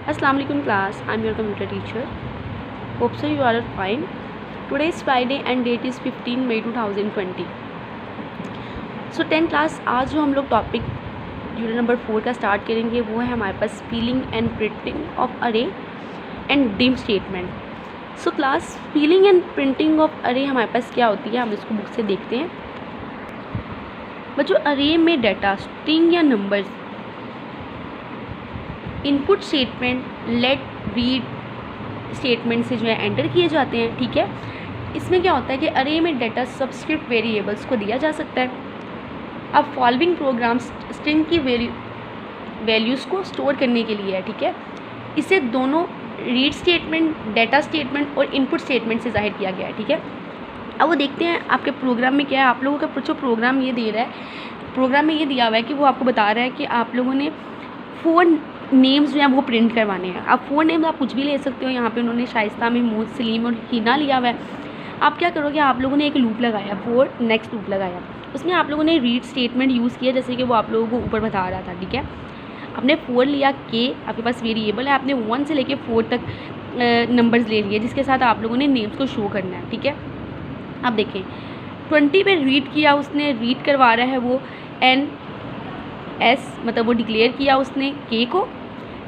Assalamu alaikum class. I'm your computer teacher. Hope so you are fine. Today is Friday and date is 15 May 2020. So 10 class आज जो हम लोग topic unit number 4 का start करेंगे वो है हमारे पास स्पेलिंग एंड प्रिंटिंग ऑफ अरे and dim statement. So class spelling and printing of अरे हमारे पास क्या होती है, हम इसको बुक से देखते हैं. बच्चों, अरे में डाटा स्ट्रिंग या numbers input statement let read statement से जो है एंटर किए जाते हैं. ठीक है, इसमें क्या होता है कि अरे में डाटा सबस्क्रिप्ट वेरिएबल्स को दिया जा सकता है. अब फॉलोइंग प्रोग्राम स्ट्रिंग की वैल्यूज़ को स्टोर करने के लिए है. ठीक है, इसे दोनों रीड स्टेटमेंट, डाटा स्टेटमेंट और इनपुट स्टेटमेंट से जाहिर किया गया है. ठीक है, अब वो देखते हैं आपके प्रोग्राम में क्या है. आप लोगों का जो प्रोग्राम ये दे रहा है, प्रोग्राम में ये दिया हुआ है कि वो आपको बता रहा है कि आप लोगों ने 4 नेम्स जो हैं वो प्रिंट करवाने हैं. आप 4 नेम्स आप कुछ भी ले सकते हो. यहाँ पे उन्होंने शाइस्ता, महमूद, सलीम और हिना लिया हुआ है. आप क्या करोगे, आप लोगों ने एक लूप लगाया, 4 नेक्स्ट लूप लगाया. उसमें आप लोगों ने रीड स्टेटमेंट यूज़ किया जैसे कि वो आप लोगों को ऊपर बता रहा था. ठीक है, आपने 4 लिया, के आपके पास वेरिएबल है, आपने 1 से लेके 4 तक नंबर्स ले लिए जिसके साथ आप लोगों ने नेम्स को शो करना है. ठीक है, आप देखें 20 पे रीड किया उसने, रीड करवा रहा है वो NS, मतलब वो डिक्लेयर किया उसने के को.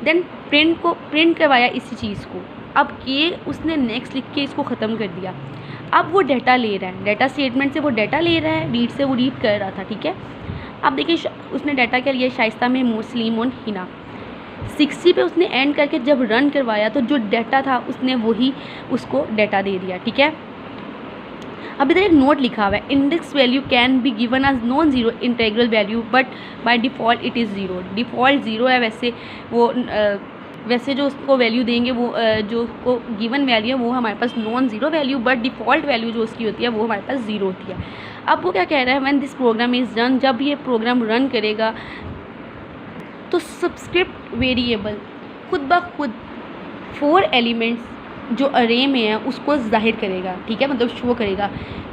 देन प्रिंट करवाया इसी चीज़ को. अब के उसने नेक्स्ट लिख के इसको ख़त्म कर दिया. अब वो डाटा ले रहा है, डाटा स्टेटमेंट से वो डाटा ले रहा है, रीड से वो रीड कर रहा था. ठीक है, अब देखिए उसने डाटा क्या लिया, शाइस्ता में मुस्लिम और हिना. 60 पे उसने एंड करके जब रन करवाया तो जो डाटा था उसने वही उसको डाटा दे दिया. ठीक है, अब इधर एक नोट लिखा हुआ है, index value can be given as non zero integral value but by default it is zero. Default zero है, वैसे जो उसको वैल्यू देंगे वो जो को गिवन वैल्यू है वो हमारे पास non zero value, but default value जो उसकी होती है वो हमारे पास ज़ीरो होती है. अब वो क्या कह रहा है, when this program is run, जब ये प्रोग्राम रन करेगा तो सबस्क्रिप्ट वेरिएबल खुद ब खुद 4 एलिमेंट्स जो अरे में है उसको जाहिर करेगा. ठीक है, मतलब शो करेगा.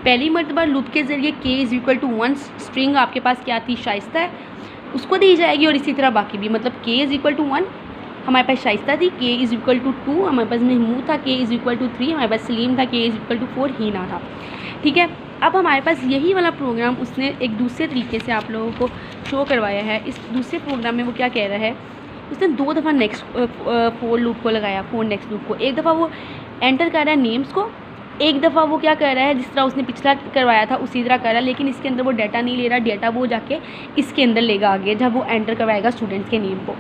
पहली मरतबा लूप के ज़रिए के इज़ इक्वल टू 1 स्ट्रिंग आपके पास क्या थी, शाइस्ता है, उसको दी जाएगी. और इसी तरह बाकी भी, मतलब के इज़ इक्वल टू 1 हमारे पास शाइस्ता थी, के इज़ इक्वल टू 2 हमारे पास महमूद था, के इज़ इक्वल टू 3 हमारे पास सलीम था, के इज़ इक्वल टू 4 हीना था. ठीक है, अब हमारे पास यही वाला प्रोग्राम उसने एक दूसरे तरीके से आप लोगों को शो करवाया है. इस दूसरे प्रोग्राम में वो क्या कह रहा है, उसने 2 दफ़ा नेक्स्ट 4 लूप को लगाया, 4 नेक्स्ट लूप को. एक दफ़ा वो एंटर कर रहा है नेम्स को, एक दफ़ा वो क्या कर रहा है जिस तरह उसने पिछला करवाया था उसी तरह कर रहा है, लेकिन इसके अंदर वो डाटा नहीं ले रहा. डाटा वो जाके इसके अंदर लेगा आगे जब वो एंटर करवाएगा स्टूडेंट्स के नेम को.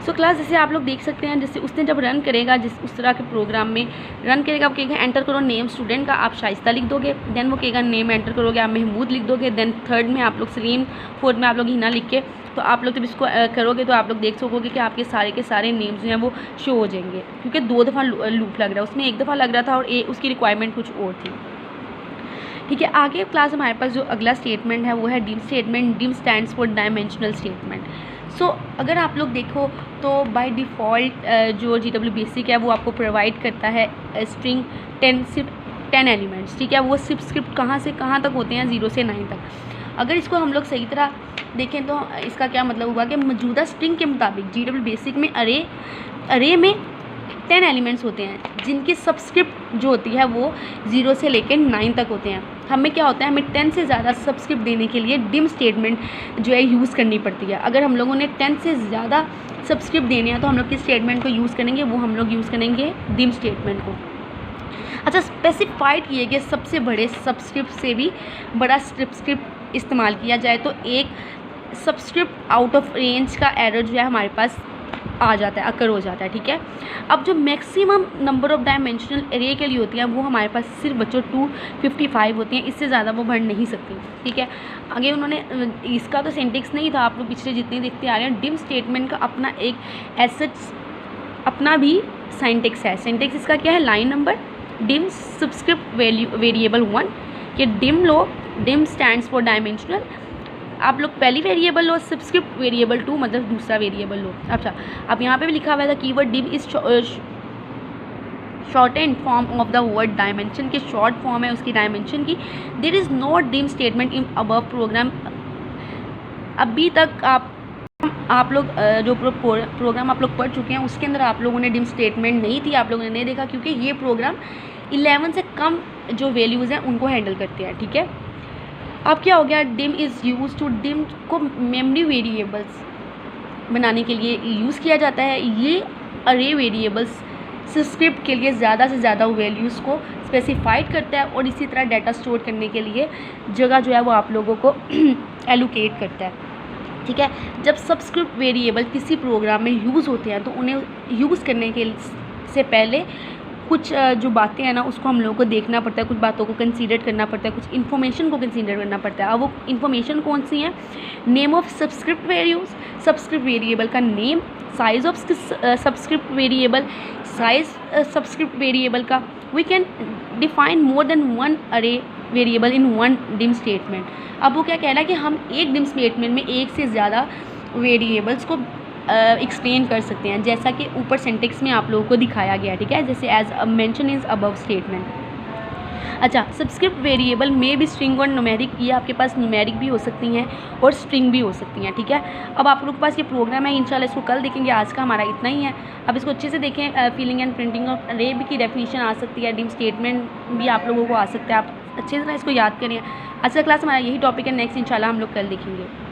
सो क्लास जैसे आप लोग देख सकते हैं, जैसे उसने जब रन करेगा उस तरह के प्रोग्राम में रन करेगा, आप कहेगा एंटर करो नेम स्टूडेंट का, आप शाइस्ता लिख दोगे. देन वो कहेगा नेम एंटर करोगे, आप महमूद लिख दोगे. देन थर्ड में आप लोग सलीम, फोर्थ में आप लोग हिना लिख के, तो आप लोग जब इसको करोगे तो आप लोग देख सकोगे कि आपके सारे के सारे नेम्स जो हैं वो शो हो जाएंगे, क्योंकि 2 दफ़ा लूप लग रहा है, उसमें 1 दफ़ा लग रहा था और उसकी रिक्वायरमेंट कुछ और थी. ठीक है, आगे क्लास हमारे पास जो अगला स्टेटमेंट है वो है dim statement. Dim stands for dimensional statement. So अगर आप लोग देखो तो बाय डिफ़ॉल्ट जो GW बेसिक है वो आपको प्रोवाइड करता है स्ट्रिंग 10 एलिमेंट्स. ठीक है, वो स्क्रिप्ट कहाँ से कहाँ तक होते हैं, 0 से 9 तक. अगर इसको हम लोग सही तरह देखें तो इसका क्या मतलब हुआ कि मौजूदा स्ट्रिंग के मुताबिक GW बेसिक में अरे में 10 एलिमेंट्स होते हैं जिनकी सबस्क्रिप्ट जो होती है वो 0 से लेकर 9 तक होते हैं. हमें क्या होता है, हमें 10 से ज़्यादा सबस्क्रिप्ट देने के लिए डिम स्टेटमेंट जो है यूज़ करनी पड़ती है. अगर हम लोगों ने 10 से ज़्यादा सबस्क्रिप्ट देने हैं तो हम लोग किस स्टेटमेंट को यूज़ करेंगे, वो हम लोग यूज़ करेंगे डिम स्टेटमेंट को. अच्छा, स्पेसिफाइड किए गए सबसे बड़े सबस्क्रिप्ट से भी बड़ा सबस्क्रिप्ट इस्तेमाल किया जाए तो एक सबस्क्रिप्ट आउट ऑफ रेंज का एरर जो है हमारे पास आ जाता है, अकर हो जाता है. ठीक है, अब जो maximum number of dimensional array के लिए होती हैं वो हमारे पास सिर्फ बच्चों 255 होती हैं, इससे ज़्यादा वो बढ़ नहीं सकती. ठीक है, आगे उन्होंने इसका तो सिंटेक्स नहीं था, आप लोग पिछले जितने देखते आ रहे हैं. डिम स्टेटमेंट का अपना एक एसच अपना भी सिंटेक्स है. सिंटेक्स इसका क्या है, line number, dim subscript variable 1, कि dim low, dim stands for dimensional, आप लोग पहली वेरिएबल लो, सबस्क्रिप्ट वेरिएबल 2 मतलब दूसरा वेरिएबल लो. अच्छा, अब यहाँ पे भी लिखा हुआ था keyword dim is short and form of the word dimension, के शॉर्ट फॉर्म है उसकी डायमेंशन की. There is not dim statement in above program. अभी तक आप आप लोग जो प्रोग्राम आप लोग पढ़ चुके हैं उसके अंदर आप लोगों ने डिम स्टेटमेंट नहीं थी, आप लोगों ने नहीं देखा, क्योंकि ये प्रोग्राम 11 से कम जो वैल्यूज़ हैं उनको हैंडल करते हैं, ठीक है। अब क्या हो गया, dim is use to, dim को मेमोरी वेरिएबल्स बनाने के लिए यूज़ किया जाता है। ये अरे वेरिएबल्स स्क्रिप्ट के लिए ज़्यादा से ज़्यादा वैल्यूज़ को स्पेसिफाइड करता है और इसी तरह डाटा स्टोर करने के लिए जगह जो है वो आप लोगों को एलोकेट करता है, ठीक है। जब सबस्क्रिप्ट वेरिएबल किसी प्रोग्राम में यूज़ होते हैं तो उन्हें यूज़ करने के से पहले कुछ जो बातें हैं ना उसको हम लोगों को देखना पड़ता है, कुछ बातों को कंसीडर करना पड़ता है, कुछ इन्फॉर्मेशन को कंसीडर करना पड़ता है। अब वो इन्फॉर्मेशन कौन सी है, name of subscript values, subscript variable का name, size of subscript variable, size subscript variable का। We can define more than one array variable in one dim statement. अब वो क्या कह रहा है कि हम एक डिम स्टेटमेंट में एक से ज़्यादा वेरिएबल्स को एक्सप्लेन कर सकते हैं, जैसा कि ऊपर सिंटेक्स में आप लोगों को दिखाया गया, ठीक है, जैसे as mention is above statement. अच्छा, सबस्क्रिप्ट वेरिएबल में भी स्ट्रिंग और न्यूमेरिक, ये आपके पास न्यूमेरिक भी हो सकती हैं और स्ट्रिंग भी हो सकती हैं, ठीक है। अब आप लोगों के पास ये प्रोग्राम है, इंशाल्लाह इसको कल देखेंगे, आज का हमारा इतना ही है। अब इसको अच्छे से देखें। फिलिंग एंड प्रिंटिंग ऑफ अरे की डेफिनेशन आ सकती है, डिम स्टेटमेंट भी आप लोगों को आ सकता है, आप अच्छे तरह इसको याद करें। आज का क्लास हमारा यही टॉपिक है, नेक्स्ट इंशाल्लाह हम लोग कल देखेंगे।